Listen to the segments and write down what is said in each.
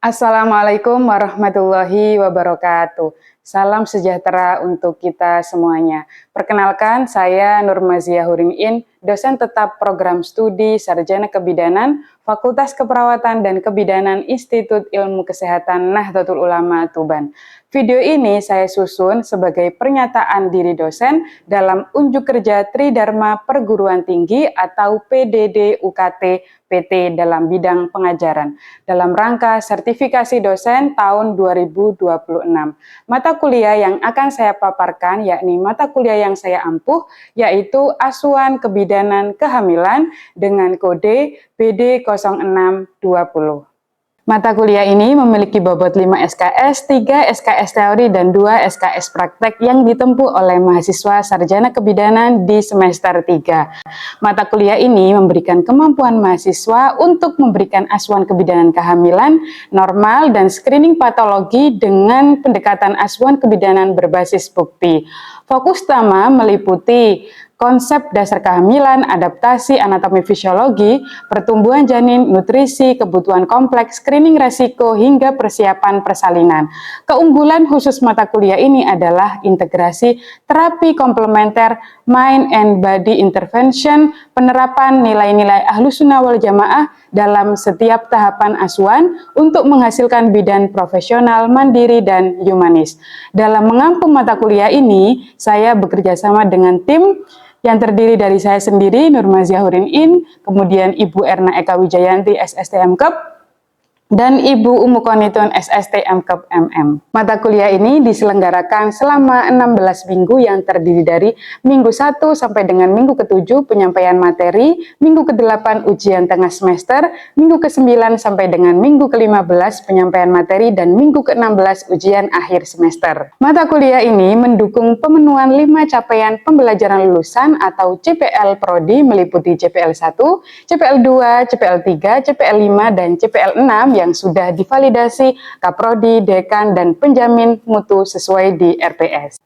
Assalamualaikum warahmatullahi wabarakatuh. Salam sejahtera untuk kita semuanya. Perkenalkan, saya Nurmazia Hurin-In, dosen tetap program studi Sarjana Kebidanan, Fakultas Keperawatan dan Kebidanan Institut Ilmu Kesehatan Nahdlatul Ulama Tuban. Video ini saya susun sebagai pernyataan diri dosen dalam unjuk kerja Tridharma Perguruan Tinggi atau PDD UKT PT dalam bidang pengajaran dalam rangka sertifikasi dosen tahun 2026. Mata kuliah yang akan saya paparkan yakni mata kuliah yang saya ampuh, yaitu Asuhan Kebidanan Kehamilan dengan kode BD 0620. Mata kuliah ini memiliki bobot 5 SKS, 3 SKS teori, dan 2 SKS praktek yang ditempuh oleh mahasiswa sarjana kebidanan di semester 3. Mata kuliah ini memberikan kemampuan mahasiswa untuk memberikan asuhan kebidanan kehamilan, normal, dan screening patologi dengan pendekatan asuhan kebidanan berbasis bukti. Fokus utama meliputi konsep dasar kehamilan, adaptasi anatomi fisiologi, pertumbuhan janin, nutrisi, kebutuhan kompleks, screening resiko, hingga persiapan persalinan. Keunggulan khusus mata kuliah ini adalah integrasi terapi komplementer, mind and body intervention, penerapan nilai-nilai Ahlus Sunnah wal Jamaah dalam setiap tahapan asuhan untuk menghasilkan bidan profesional, mandiri, dan humanis. Dalam mengampu mata kuliah ini, saya bekerja sama dengan tim yang terdiri dari saya sendiri, Nurmazia Hurin-In, kemudian Ibu Erna Eka Wijayanti, SSTM Kep, dan Ibu Umu Konitun, SSTM Kep MM. Mata kuliah ini diselenggarakan selama 16 minggu yang terdiri dari minggu 1 sampai dengan minggu ke-7 penyampaian materi, minggu ke-8 ujian tengah semester, minggu ke-9 sampai dengan minggu ke-15 penyampaian materi, dan minggu ke-16 ujian akhir semester. Mata kuliah ini mendukung pemenuhan 5 capaian pembelajaran lulusan atau CPL Prodi meliputi CPL 1, CPL 2, CPL 3, CPL 5, dan CPL 6 yang sudah divalidasi Kaprodi, Dekan, dan penjamin mutu sesuai di RPS.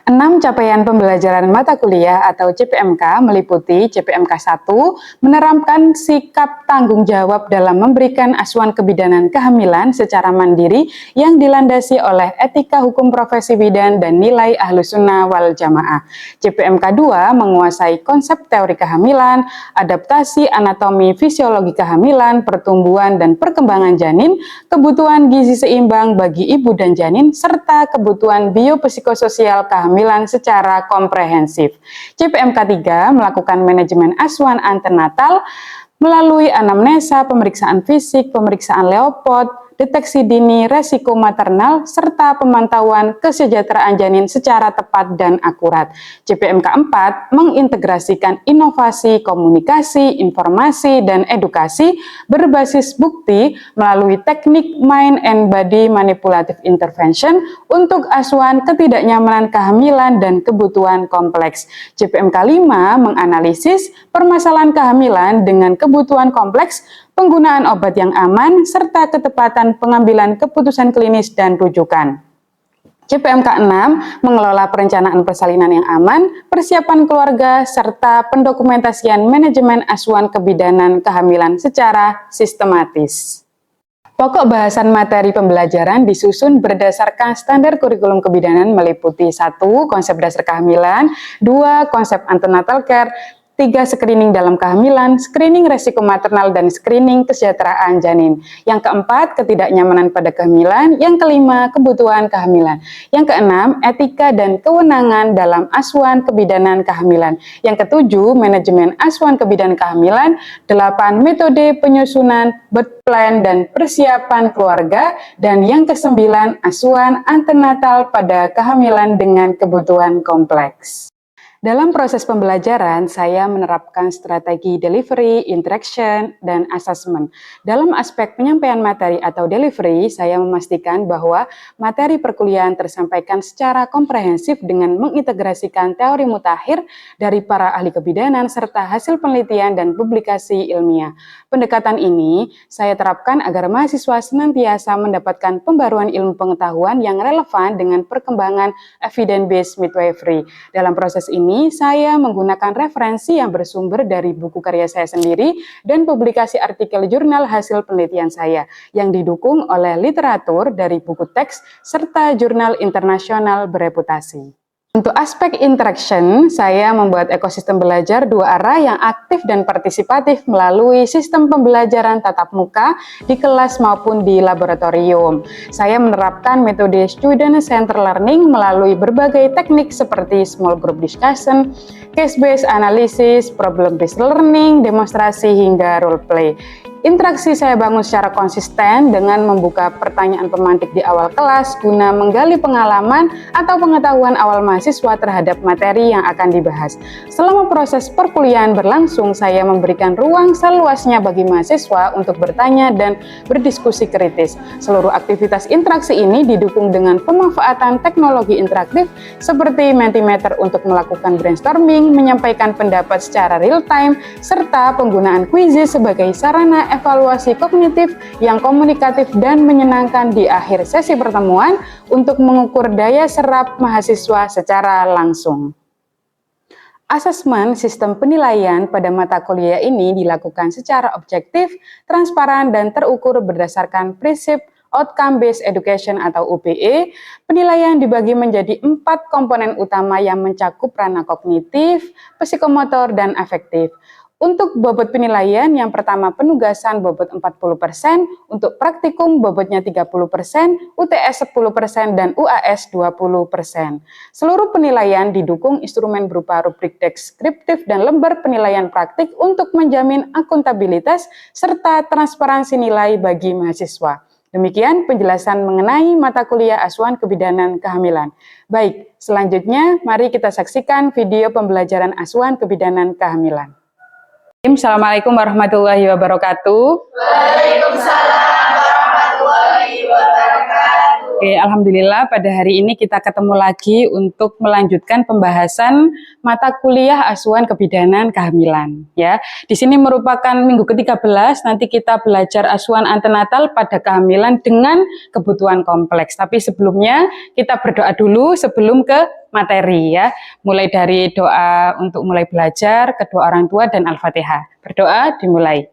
6 capaian pembelajaran mata kuliah atau CPMK meliputi CPMK 1, menerapkan sikap tanggung jawab dalam memberikan asuhan kebidanan kehamilan secara mandiri yang dilandasi oleh etika hukum profesi bidan dan nilai Ahlus Sunnah wal Jamaah. CPMK 2 menguasai konsep teori kehamilan, adaptasi anatomi fisiologi kehamilan, pertumbuhan dan perkembangan janin, kebutuhan gizi seimbang bagi ibu dan janin, serta kebutuhan biopsikososial kehamilan secara komprehensif. CPMK 3 melakukan manajemen asuhan antenatal melalui anamnesa, pemeriksaan fisik, pemeriksaan Leopard, deteksi dini resiko maternal, serta pemantauan kesejahteraan janin secara tepat dan akurat. CPMK 4 mengintegrasikan inovasi, komunikasi, informasi, dan edukasi berbasis bukti melalui teknik mind and body manipulative intervention untuk asuhan ketidaknyamanan kehamilan dan kebutuhan kompleks. CPMK 5 menganalisis permasalahan kehamilan dengan kebutuhan kompleks, penggunaan obat yang aman, serta ketepatan pengambilan keputusan klinis dan rujukan. CPMK 6 mengelola perencanaan persalinan yang aman, persiapan keluarga, serta pendokumentasian manajemen asuhan kebidanan kehamilan secara sistematis. Pokok bahasan materi pembelajaran disusun berdasarkan standar kurikulum kebidanan meliputi 1. Konsep dasar kehamilan, 2. Konsep antenatal care, 3. Screening dalam kehamilan, screening resiko maternal, dan screening kesejahteraan janin. Yang keempat, ketidaknyamanan pada kehamilan. Yang kelima, kebutuhan kehamilan. Yang keenam, etika dan kewenangan dalam asuhan kebidanan kehamilan. Yang ketujuh, manajemen asuhan kebidanan kehamilan. 8. Metode penyusunan, birth plan, dan persiapan keluarga. Dan yang kesembilan, asuhan antenatal pada kehamilan dengan kebutuhan kompleks. Dalam proses pembelajaran, saya menerapkan strategi delivery, interaction, dan assessment. Dalam aspek penyampaian materi atau delivery, saya memastikan bahwa materi perkuliahan tersampaikan secara komprehensif dengan mengintegrasikan teori mutakhir dari para ahli kebidanan serta hasil penelitian dan publikasi ilmiah. Pendekatan ini saya terapkan agar mahasiswa senantiasa mendapatkan pembaruan ilmu pengetahuan yang relevan dengan perkembangan evidence-based midwifery. Dalam proses ini, ini saya menggunakan referensi yang bersumber dari buku karya saya sendiri dan publikasi artikel jurnal hasil penelitian saya yang didukung oleh literatur dari buku teks serta jurnal internasional bereputasi. Untuk aspek interaction, saya membuat ekosistem belajar dua arah yang aktif dan partisipatif melalui sistem pembelajaran tatap muka di kelas maupun di laboratorium. Saya menerapkan metode student-centered learning melalui berbagai teknik seperti small group discussion, case-based analysis, problem-based learning, demonstrasi, hingga role play. Interaksi saya bangun secara konsisten dengan membuka pertanyaan pemantik di awal kelas guna menggali pengalaman atau pengetahuan awal mahasiswa terhadap materi yang akan dibahas. Selama proses perkuliahan berlangsung, saya memberikan ruang seluasnya bagi mahasiswa untuk bertanya dan berdiskusi kritis. Seluruh aktivitas interaksi ini didukung dengan pemanfaatan teknologi interaktif seperti Mentimeter untuk melakukan brainstorming, menyampaikan pendapat secara real time, serta penggunaan quizzes sebagai sarana evaluasi kognitif yang komunikatif dan menyenangkan di akhir sesi pertemuan untuk mengukur daya serap mahasiswa secara langsung. Asesmen sistem penilaian pada mata kuliah ini dilakukan secara objektif, transparan, dan terukur berdasarkan prinsip Outcome-Based Education atau UBE. Penilaian dibagi menjadi 4 komponen utama yang mencakup ranah kognitif, psikomotor, dan afektif. Untuk bobot penilaian, yang pertama penugasan bobot 40%, untuk praktikum bobotnya 30%, UTS 10%, dan UAS 20%. Seluruh penilaian didukung instrumen berupa rubrik deskriptif dan lembar penilaian praktik untuk menjamin akuntabilitas serta transparansi nilai bagi mahasiswa. Demikian penjelasan mengenai mata kuliah Asuhan Kebidanan Kehamilan. Baik, selanjutnya mari kita saksikan video pembelajaran Asuhan Kebidanan Kehamilan. Assalamualaikum warahmatullahi wabarakatuh. Waalaikumsalam warahmatullahi wabarakatuh. Oke, alhamdulillah pada hari ini kita ketemu lagi untuk melanjutkan pembahasan mata kuliah Asuhan Kebidanan Kehamilan. Ya, di sini merupakan minggu ke-13. Nanti kita belajar asuhan antenatal pada kehamilan dengan kebutuhan kompleks. Tapi sebelumnya kita berdoa dulu sebelum ke materi ya. Mulai dari doa untuk mulai belajar, kedua orang tua, dan Al-Fatihah. Berdoa dimulai.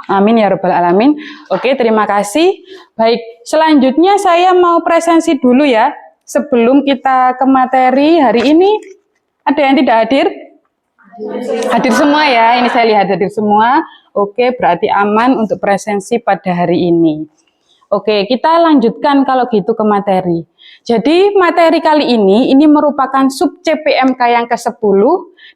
Amin ya Rabbal Alamin. Oke, terima kasih. Baik, selanjutnya saya mau presensi dulu ya. Sebelum kita ke materi hari ini, ada yang tidak hadir? Hadir semua ya, ini saya lihat hadir semua. Oke, berarti aman untuk presensi pada hari ini. Oke, kita lanjutkan kalau gitu ke materi. Jadi materi kali ini merupakan sub CPMK yang ke-10,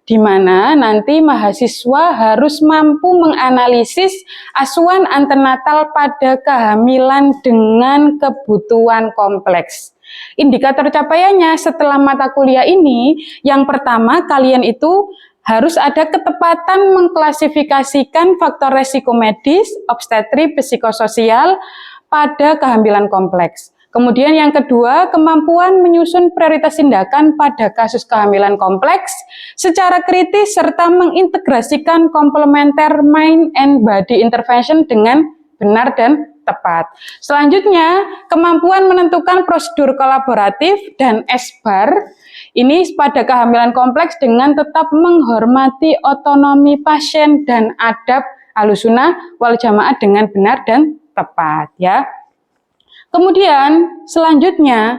di mana nanti mahasiswa harus mampu menganalisis asuhan antenatal pada kehamilan dengan kebutuhan kompleks. Indikator capaiannya setelah mata kuliah ini, yang pertama kalian itu harus ada ketepatan mengklasifikasikan faktor resiko medis, obstetri, psikososial pada kehamilan kompleks. Kemudian yang kedua, kemampuan menyusun prioritas tindakan pada kasus kehamilan kompleks secara kritis serta mengintegrasikan komplementer mind and body intervention dengan benar dan tepat. Selanjutnya, kemampuan menentukan prosedur kolaboratif dan SBAR ini pada kehamilan kompleks dengan tetap menghormati otonomi pasien dan adab Ahlussunnah wal Jamaah dengan benar dan tepat ya. Kemudian selanjutnya,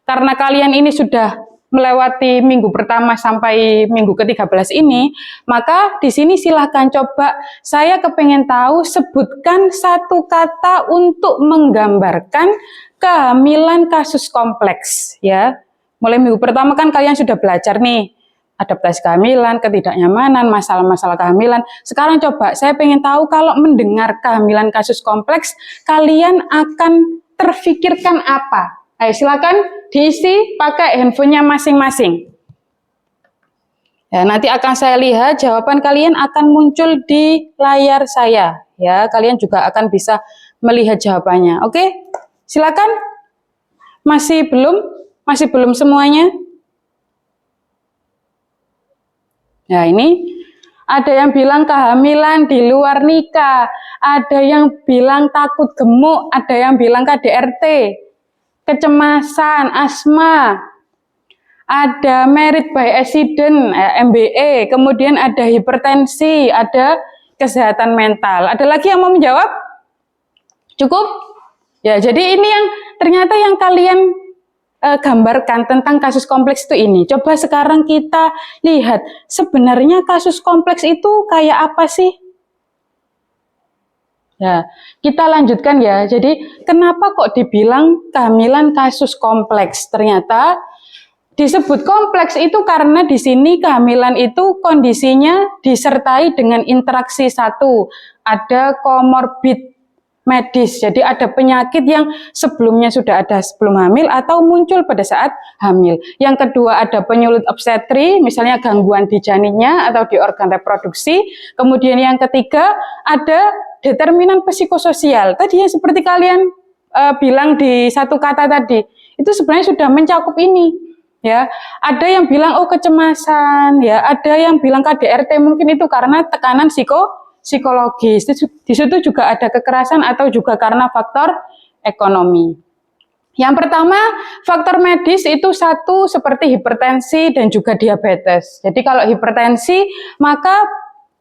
karena kalian ini sudah melewati minggu pertama sampai minggu ke-13 ini, maka di sini silahkan coba, saya kepengen tahu, sebutkan satu kata untuk menggambarkan kehamilan kasus kompleks ya. Mulai minggu pertama kan kalian sudah belajar nih, adaptasi kehamilan, ketidaknyamanan, masalah-masalah kehamilan. Sekarang coba, saya pengen tahu kalau mendengar kehamilan kasus kompleks, kalian akan terfikirkan apa? Ayo silakan diisi pakai handphonenya masing-masing. Ya, nanti akan saya lihat jawaban kalian akan muncul di layar saya. Ya, kalian juga akan bisa melihat jawabannya. Oke, silakan. Masih belum semuanya? Nah, ini ada yang bilang kehamilan di luar nikah, ada yang bilang takut gemuk, ada yang bilang KDRT, kecemasan, asma, ada married by accident, MBA, kemudian ada hipertensi, ada kesehatan mental. Ada lagi yang mau menjawab? Cukup? Ya, jadi ini yang ternyata yang kalian gambarkan tentang kasus kompleks itu ini. Coba sekarang kita lihat, sebenarnya kasus kompleks itu kayak apa sih? Ya, kita lanjutkan ya. Jadi, kenapa kok dibilang kehamilan kasus kompleks? Ternyata disebut kompleks itu karena di sini kehamilan itu kondisinya disertai dengan interaksi satu, ada komorbid medis. Jadi ada penyakit yang sebelumnya sudah ada sebelum hamil atau muncul pada saat hamil. Yang kedua ada penyulit obstetri, misalnya gangguan di janinnya atau di organ reproduksi. Kemudian yang ketiga ada determinan psikososial. Tadi yang seperti kalian bilang di satu kata tadi, itu sebenarnya sudah mencakup ini. Ya, ada yang bilang oh kecemasan, ya, ada yang bilang KDRT, mungkin itu karena tekanan psikologis. Di situ juga ada kekerasan atau juga karena faktor ekonomi. Yang pertama, faktor medis itu satu seperti hipertensi dan juga diabetes. Jadi kalau hipertensi, maka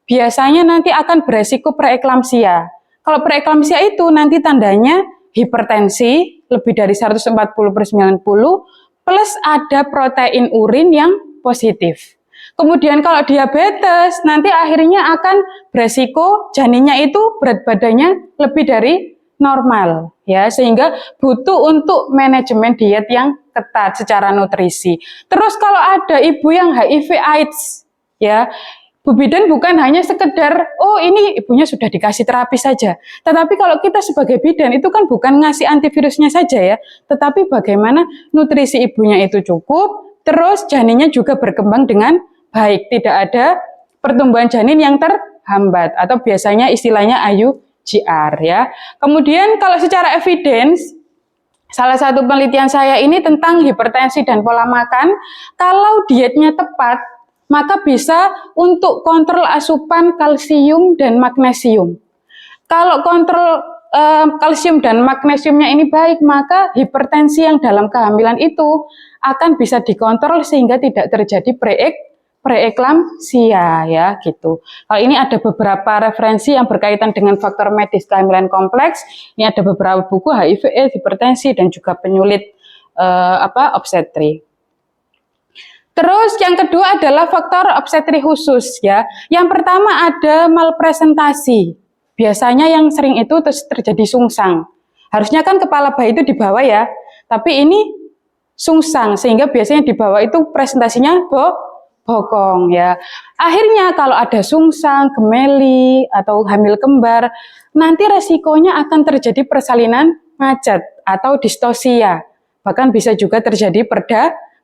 biasanya nanti akan beresiko preeklamsia. Kalau preeklamsia itu nanti tandanya hipertensi lebih dari 140/90 plus ada protein urin yang positif. Kemudian kalau diabetes nanti akhirnya akan beresiko janinnya itu berat badannya lebih dari normal ya, sehingga butuh untuk manajemen diet yang ketat secara nutrisi. Terus kalau ada ibu yang HIV AIDS ya, Bu Bidan bukan hanya sekedar, oh ini ibunya sudah dikasih terapi saja. Tetapi kalau kita sebagai bidan itu kan bukan ngasih antivirusnya saja ya, tetapi bagaimana nutrisi ibunya itu cukup, terus janinnya juga berkembang dengan baik, tidak ada pertumbuhan janin yang terhambat atau biasanya istilahnya IUGR ya. Kemudian kalau secara evidence, salah satu penelitian saya ini tentang hipertensi dan pola makan, kalau dietnya tepat, maka bisa untuk kontrol asupan kalsium dan magnesium. Kalau kontrol kalsium dan magnesiumnya ini baik, maka hipertensi yang dalam kehamilan itu akan bisa dikontrol sehingga tidak terjadi preeklamsia ya gitu. Kalau ini ada beberapa referensi yang berkaitan dengan faktor medis kehamilan kompleks. Ini ada beberapa buku HIV, hipertensi dan juga penyulit obstetri. Terus yang kedua adalah faktor obstetri khusus ya. Yang pertama ada malpresentasi. Biasanya yang sering itu terjadi sungsang. Harusnya kan kepala bayi itu di bawah ya, tapi ini sungsang sehingga biasanya di bawah itu presentasinya bokong ya. Akhirnya kalau ada sungsang, gemeli atau hamil kembar, nanti resikonya akan terjadi persalinan macet atau distosia. Bahkan bisa juga terjadi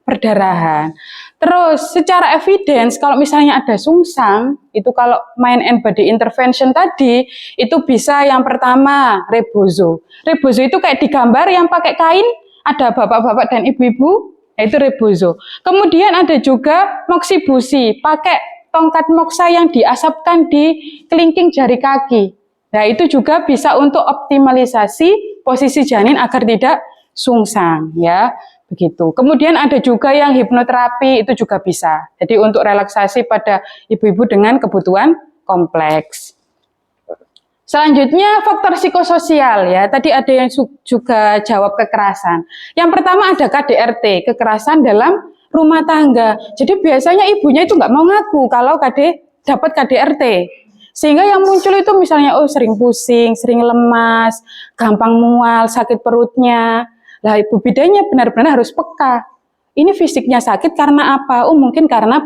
perdarahan. Terus secara evidence kalau misalnya ada sungsang, itu kalau mind and body intervention tadi, itu bisa yang pertama rebozo. Rebozo itu kayak digambar yang pakai kain, ada bapak-bapak dan ibu-ibu, yaitu rebozo. Kemudian ada juga moksibusi, pakai tongkat moksa yang diasapkan di kelingking jari kaki. Nah itu juga bisa untuk optimalisasi posisi janin agar tidak sungsang ya. Begitu. Kemudian ada juga yang hipnoterapi, itu juga bisa. Jadi untuk relaksasi pada ibu-ibu dengan kebutuhan kompleks. Selanjutnya faktor psikososial ya. Tadi ada yang juga jawab kekerasan. Yang pertama ada KDRT, kekerasan dalam rumah tangga. Jadi biasanya ibunya itu nggak mau ngaku kalau dapat KDRT. Sehingga yang muncul itu misalnya sering pusing, sering lemas, gampang mual, sakit perutnya. Lah ibu bidannya benar-benar harus peka. Ini fisiknya sakit karena apa? Mungkin karena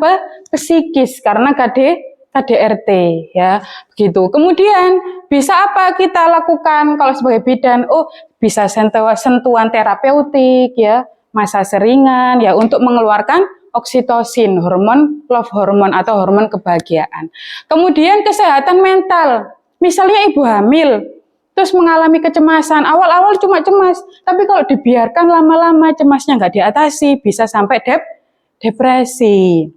psikis, karena KDRT ya. Begitu. Kemudian bisa apa kita lakukan kalau sebagai bidan? Bisa sentuhan terapeutik ya, massage ringan ya untuk mengeluarkan oksitosin, hormon love hormone atau hormon kebahagiaan. Kemudian kesehatan mental. Misalnya ibu hamil terus mengalami kecemasan, awal-awal cuma cemas, tapi kalau dibiarkan lama-lama cemasnya nggak diatasi, bisa sampai depresi.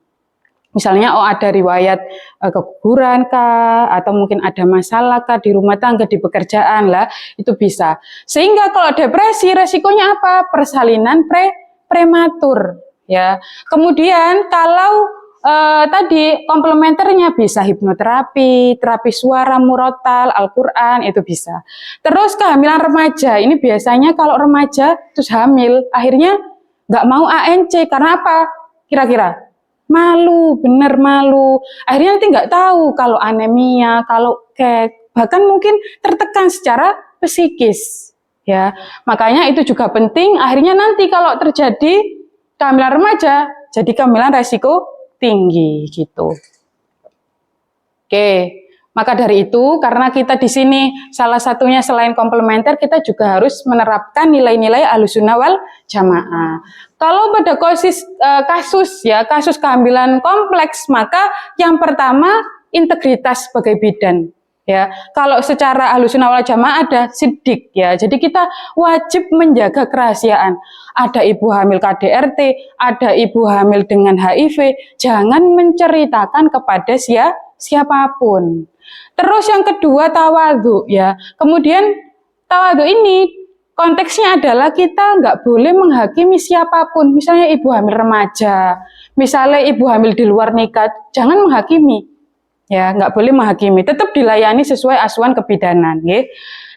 Misalnya, ada riwayat keguguran kah, atau mungkin ada masalah kah di rumah tangga, di pekerjaan lah, itu bisa. Sehingga kalau depresi, resikonya apa? Persalinan prematur, ya. Kemudian kalau tadi komplementernya bisa hipnoterapi, terapi suara, murotal, Al-Quran, itu bisa. Terus kehamilan remaja, ini biasanya kalau remaja terus hamil, akhirnya nggak mau ANC, karena apa? Kira-kira? Malu, bener malu. Akhirnya nanti nggak tahu kalau anemia, kalau bahkan mungkin tertekan secara psikis. Ya, makanya itu juga penting. Akhirnya nanti kalau terjadi kehamilan remaja, jadi kehamilan resiko tinggi gitu. Oke, maka dari itu karena kita di sini salah satunya selain komplementer, kita juga harus menerapkan nilai-nilai Ahlussunnah wal Jamaah. Kalau pada kasus kehamilan kompleks, maka yang pertama integritas sebagai bidan. Ya, kalau secara Ahlussunnah wal Jamaah ada sidik, ya. Jadi kita wajib menjaga kerahasiaan. Ada ibu hamil KDRT, ada ibu hamil dengan HIV, jangan menceritakan kepada siapapun. Terus yang kedua tawadhu, ya. Kemudian tawadhu ini konteksnya adalah kita nggak boleh menghakimi siapapun. Misalnya ibu hamil remaja, misalnya ibu hamil di luar nikah, jangan menghakimi. Ya, nggak boleh menghakimi, tetap dilayani sesuai asuhan kebidanan. Ya.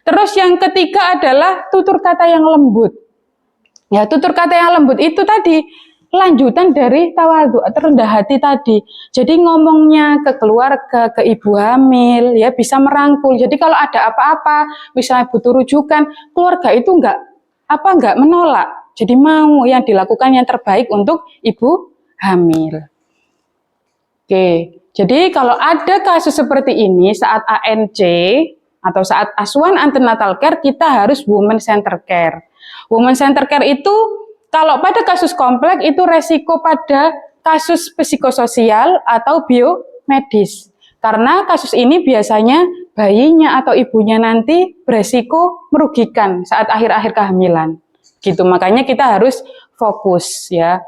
Terus yang ketiga adalah tutur kata yang lembut. Ya, tutur kata yang lembut itu tadi lanjutan dari tawadhu, rendah hati tadi. Jadi ngomongnya ke keluarga, ke ibu hamil, ya bisa merangkul. Jadi kalau ada apa-apa, misalnya butuh rujukan, keluarga itu nggak menolak. Jadi mau yang dilakukan yang terbaik untuk ibu hamil. Oke. Jadi kalau ada kasus seperti ini saat ANC atau saat asuhan antenatal care, kita harus women center care. Women center care itu kalau pada kasus kompleks itu resiko pada kasus psikososial atau biomedis. Karena kasus ini biasanya bayinya atau ibunya nanti beresiko merugikan saat akhir-akhir kehamilan. Gitu, makanya kita harus fokus ya.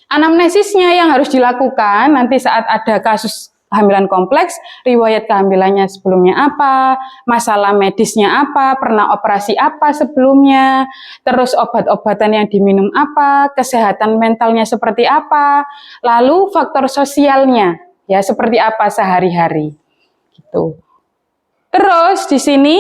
Anamnesisnya yang harus dilakukan nanti saat ada kasus kehamilan kompleks, riwayat kehamilannya sebelumnya apa, masalah medisnya apa, pernah operasi apa sebelumnya, terus obat-obatan yang diminum apa, kesehatan mentalnya seperti apa, lalu faktor sosialnya ya seperti apa sehari-hari. Gitu. Terus di sini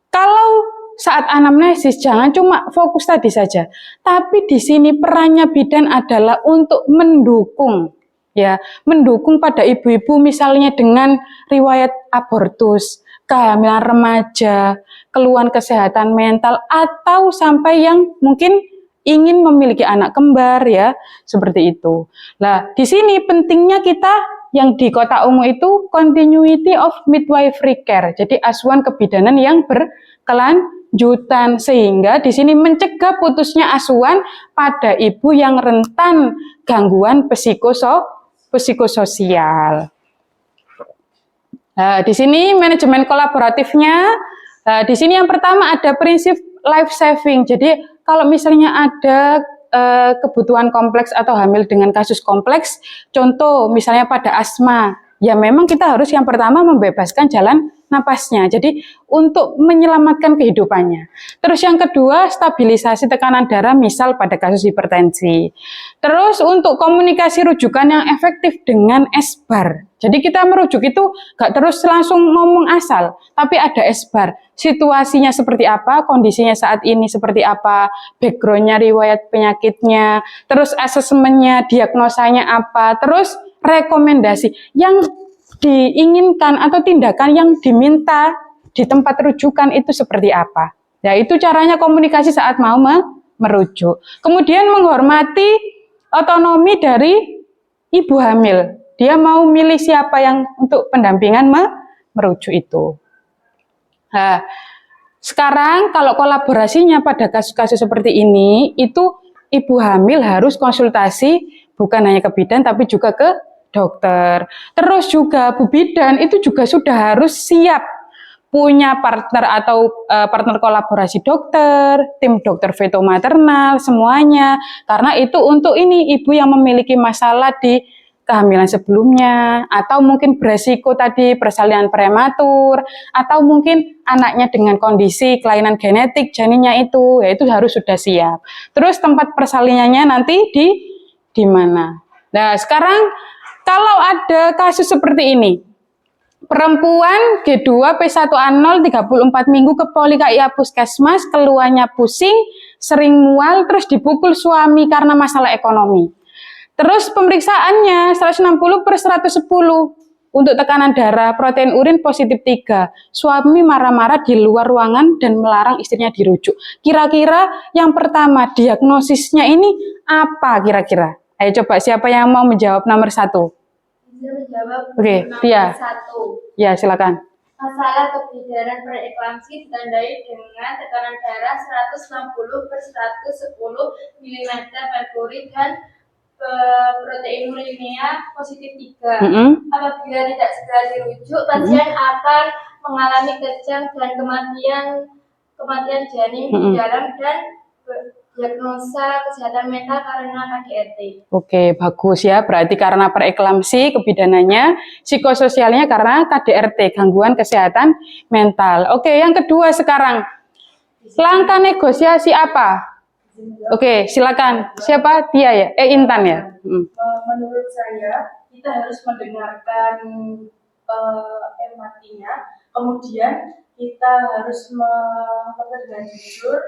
kalau saat anamnesis jangan cuma fokus tadi saja, tapi di sini perannya bidan adalah untuk mendukung, ya, mendukung pada ibu-ibu misalnya dengan riwayat abortus, kehamilan remaja, keluhan kesehatan mental, atau sampai yang mungkin ingin memiliki anak kembar, ya, seperti itu. Nah, di sini pentingnya kita yang di Kota Ungu itu continuity of midwifery care, jadi asuhan kebidanan yang berkelanjutan, sehingga di sini mencegah putusnya asuhan pada ibu yang rentan gangguan psikososial. Nah, di sini manajemen kolaboratifnya, di sini yang pertama ada prinsip life saving. Jadi kalau misalnya ada kebutuhan kompleks atau hamil dengan kasus kompleks, contoh misalnya pada asma, ya memang kita harus yang pertama membebaskan jalan napasnya, jadi untuk menyelamatkan kehidupannya. Terus yang kedua, stabilisasi tekanan darah misal pada kasus hipertensi. Terus untuk komunikasi rujukan yang efektif dengan SBAR. Jadi kita merujuk itu gak terus langsung ngomong asal, tapi ada SBAR. Situasinya seperti apa, kondisinya saat ini seperti apa, background-nya, riwayat penyakitnya, terus asesmennya, diagnosanya apa, terus rekomendasi yang diinginkan atau tindakan yang diminta di tempat rujukan itu seperti apa. Ya, itu caranya komunikasi saat mau merujuk. Kemudian menghormati otonomi dari ibu hamil. Dia mau milih siapa yang untuk pendampingan merujuk itu. Nah, sekarang kalau kolaborasinya pada kasus-kasus seperti ini, itu ibu hamil harus konsultasi bukan hanya ke bidan tapi juga ke dokter. Terus juga Bu Bidan itu juga sudah harus siap punya partner atau partner kolaborasi dokter, tim dokter feto maternal semuanya. Karena itu untuk ini ibu yang memiliki masalah di kehamilan sebelumnya, atau mungkin beresiko tadi persalinan prematur, atau mungkin anaknya dengan kondisi kelainan genetik janinnya itu, ya itu harus sudah siap. Terus tempat persalinannya nanti di mana? Nah, sekarang kalau ada kasus seperti ini, perempuan G2 P1A0 34 minggu ke Poli KIA Puskesmas, keluarnya pusing, sering mual, terus dipukul suami karena masalah ekonomi. Terus pemeriksaannya 160/110 untuk tekanan darah, protein urin positif 3. Suami marah-marah di luar ruangan dan melarang istrinya dirujuk. Kira-kira yang pertama diagnosisnya ini apa kira-kira? Ayo coba siapa yang mau menjawab nomor 1? Bisa menjawab Oke, nomor Tia. 1. Ya, silakan. Masalah kebidanan preeklamsi ditandai dengan tekanan darah 160/110 mm merkuri dan protein urinnya positif 3. Apabila tidak segera dirujuk, pasien akan mengalami kejang dan kematian janin di dalam dan diagnosa kesehatan mental karena KDRT. Oke, bagus ya. Berarti karena preeklamsi kebidanannya, psikososialnya karena KDRT, gangguan kesehatan mental. Oke, yang kedua sekarang. Langkah negosiasi apa? Oke, silakan. Siapa? Tia ya? Intan ya? Menurut saya, kita harus mendengarkan empatinya, kemudian kita harus dengan jujur,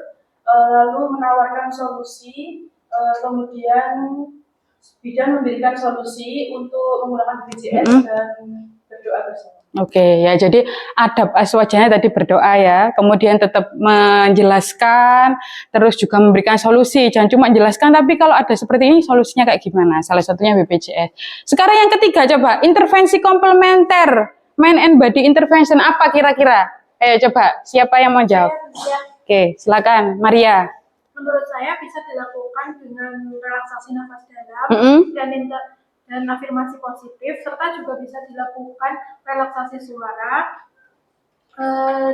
lalu menawarkan solusi, kemudian bidan memberikan solusi untuk menggunakan BPJS dan berdoa bersama. Oke, ya jadi adab aswajanya tadi berdoa ya, kemudian tetap menjelaskan, terus juga memberikan solusi, jangan cuma menjelaskan, tapi kalau ada seperti ini solusinya kayak gimana, salah satunya BPJS. Sekarang yang ketiga coba, intervensi komplementer, mind and body intervention, apa kira-kira? Ayo coba, siapa yang mau jawab? Oke, silakan, Maria. Menurut saya bisa dilakukan dengan relaksasi nafas dalam dan afirmasi positif, serta juga bisa dilakukan relaksasi suara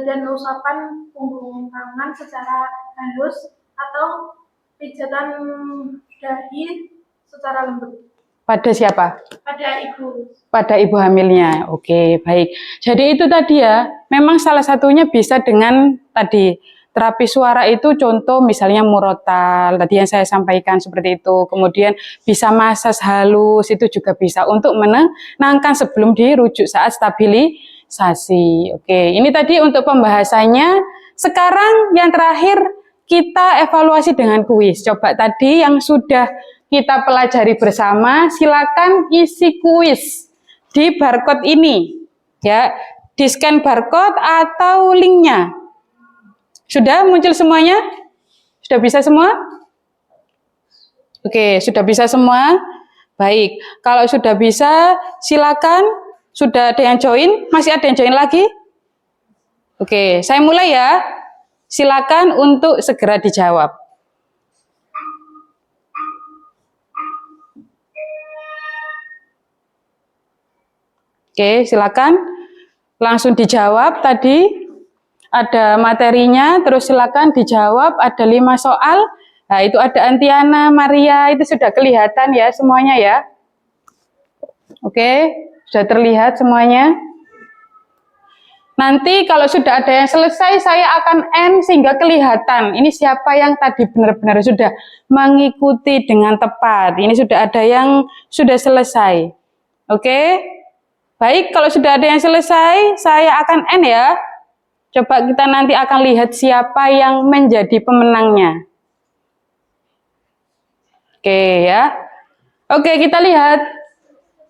dan usapan punggung tangan secara halus atau pijatan dahi secara lembut. Pada siapa? Pada ibu. Pada ibu hamilnya. Oke, baik. Jadi itu tadi ya, memang salah satunya bisa dengan tadi terapi suara itu contoh misalnya murotal, tadi yang saya sampaikan seperti itu. Kemudian bisa masas halus, itu juga bisa untuk menenangkan sebelum dirujuk saat stabilisasi. Oke, ini tadi untuk pembahasannya. Sekarang yang terakhir kita evaluasi dengan kuis. Coba tadi yang sudah kita pelajari bersama, silakan isi kuis di barcode ini. Ya, di scan barcode atau linknya. Sudah muncul semuanya? Sudah bisa semua? Oke, sudah bisa semua? Baik, kalau sudah bisa, silakan. Sudah ada yang join? Masih ada yang join lagi? Oke, saya mulai ya. Silakan untuk segera dijawab. Oke, silakan. Langsung dijawab tadi. Ada materinya, terus silakan dijawab. Ada 5 soal. Nah, itu ada Antiana, Maria, itu sudah kelihatan ya semuanya ya. Oke, sudah terlihat semuanya. Nanti kalau sudah ada yang selesai, saya akan end sehingga kelihatan. Ini siapa yang tadi benar-benar sudah mengikuti dengan tepat. Ini sudah ada yang sudah selesai. Oke, baik, kalau sudah ada yang selesai, saya akan end ya. Coba kita nanti akan lihat siapa yang menjadi pemenangnya. Oke ya. Oke, kita lihat.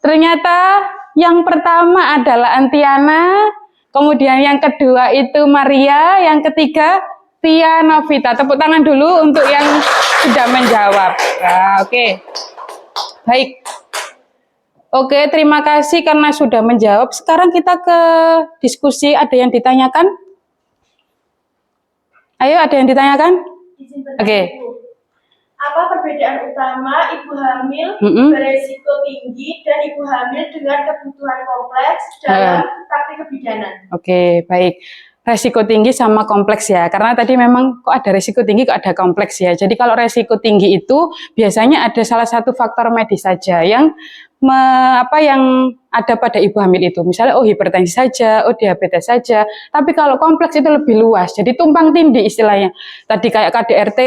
Ternyata yang pertama adalah Antiana, kemudian yang kedua itu Maria, yang ketiga Tia Novita. Tepuk tangan dulu untuk yang sudah menjawab. Nah, oke. Baik. Oke, terima kasih karena sudah menjawab. Sekarang kita ke diskusi. Ada yang ditanyakan? Ayo, ada yang ditanyakan? Oke. Apa perbedaan utama ibu hamil beresiko tinggi dan ibu hamil dengan kebutuhan kompleks dalam praktik kebidanan? Oke, baik. resiko tinggi sama kompleks ya, karena tadi memang kok ada resiko tinggi, kok ada kompleks ya. Jadi kalau resiko tinggi itu biasanya ada salah satu faktor medis saja yang yang ada pada ibu hamil itu. Misalnya hipertensi saja, diabetes saja. Tapi kalau kompleks itu lebih luas, jadi tumpang tindih istilahnya. Tadi kayak KDRT,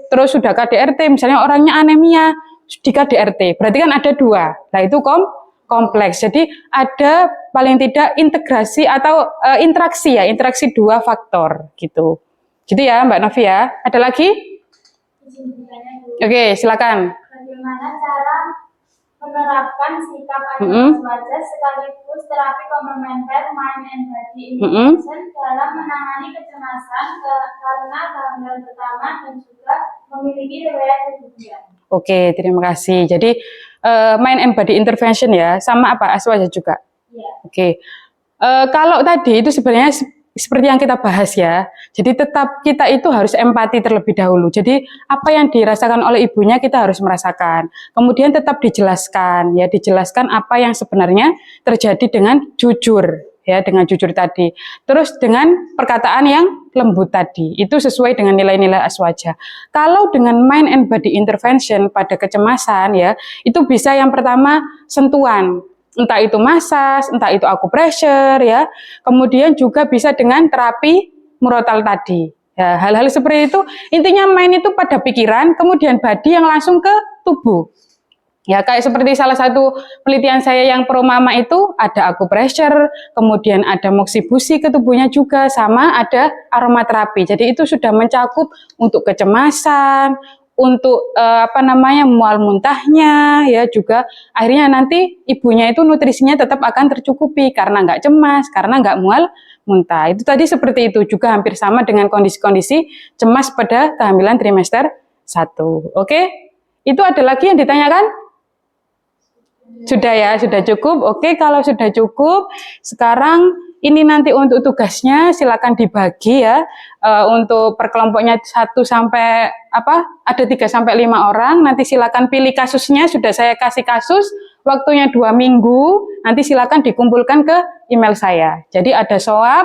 terus sudah KDRT, misalnya orangnya anemia, di KDRT, berarti kan ada 2. Nah itu kompleks. Jadi ada paling tidak integrasi atau interaksi 2 faktor gitu. Gitu ya Mbak Novi ya. Ada lagi? Oke, silakan. Bagaimana cara menerapkan sikap adaptasi wajah sekaligus terapi komplementer mind and body intervention dalam menangani kecemasan karena kehamilan pertama dan juga memiliki riwayat keguguran. Oke, terima kasih. Jadi mind and body intervention ya, sama apa aswaja juga. Ya. Oke, kalau tadi itu sebenarnya seperti yang kita bahas ya. Jadi tetap kita itu harus empati terlebih dahulu. Jadi apa yang dirasakan oleh ibunya kita harus merasakan. Kemudian tetap dijelaskan ya, dijelaskan apa yang sebenarnya terjadi dengan jujur ya, dengan jujur tadi. Terus dengan perkataan yang lembut tadi. Itu sesuai dengan nilai-nilai aswaja. Kalau dengan mind and body intervention pada kecemasan ya, itu bisa yang pertama sentuhan. Entah itu massage, entah itu acupressure ya. Kemudian juga bisa dengan terapi murotal tadi. Ya, hal-hal seperti itu intinya main itu pada pikiran, kemudian body yang langsung ke tubuh. Ya, kayak seperti salah satu penelitian saya yang pro mama itu ada acupressure, kemudian ada moxibusi ke tubuhnya juga, sama ada aromaterapi. Jadi itu sudah mencakup untuk kecemasan, untuk mual muntahnya ya, juga akhirnya nanti ibunya itu nutrisinya tetap akan tercukupi karena nggak cemas, karena nggak mual muntah. Itu tadi seperti itu juga hampir sama dengan kondisi-kondisi cemas pada kehamilan trimester 1. Oke? Itu ada lagi yang ditanyakan? Sudah ya, sudah cukup. Oke, kalau sudah cukup, sekarang ini nanti untuk tugasnya silakan dibagi ya, untuk per kelompoknya 1 sampai ada 3 sampai 5 orang. Nanti silakan pilih kasusnya, sudah saya kasih kasus, waktunya 2 minggu. Nanti silakan dikumpulkan ke email saya. Jadi ada swab,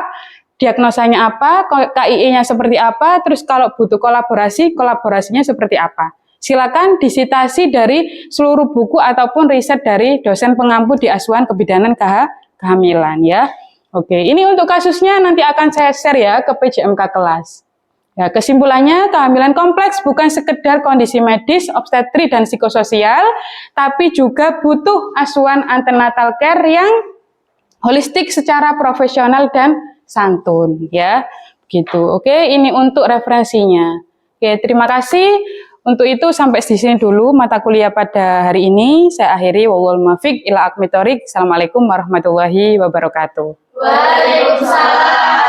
diagnosanya apa, KIE-nya seperti apa, terus kalau butuh kolaborasinya seperti apa. Silakan disitasi dari seluruh buku ataupun riset dari dosen pengampu di Asuhan Kebidanan Kehamilan ya. Oke, ini untuk kasusnya nanti akan saya share ya ke PJMK kelas. Ya, kesimpulannya kehamilan kompleks bukan sekedar kondisi medis, obstetri dan psikososial, tapi juga butuh asuhan antenatal care yang holistik secara profesional dan santun ya. Begitu. Oke, ini untuk referensinya. Oke, terima kasih. Untuk itu sampai di sini dulu mata kuliah pada hari ini. Saya akhiri, wallahul muwaffiq ila aqwamit thoriq. Assalamualaikum warahmatullahi wabarakatuh. Waalaikumsalam.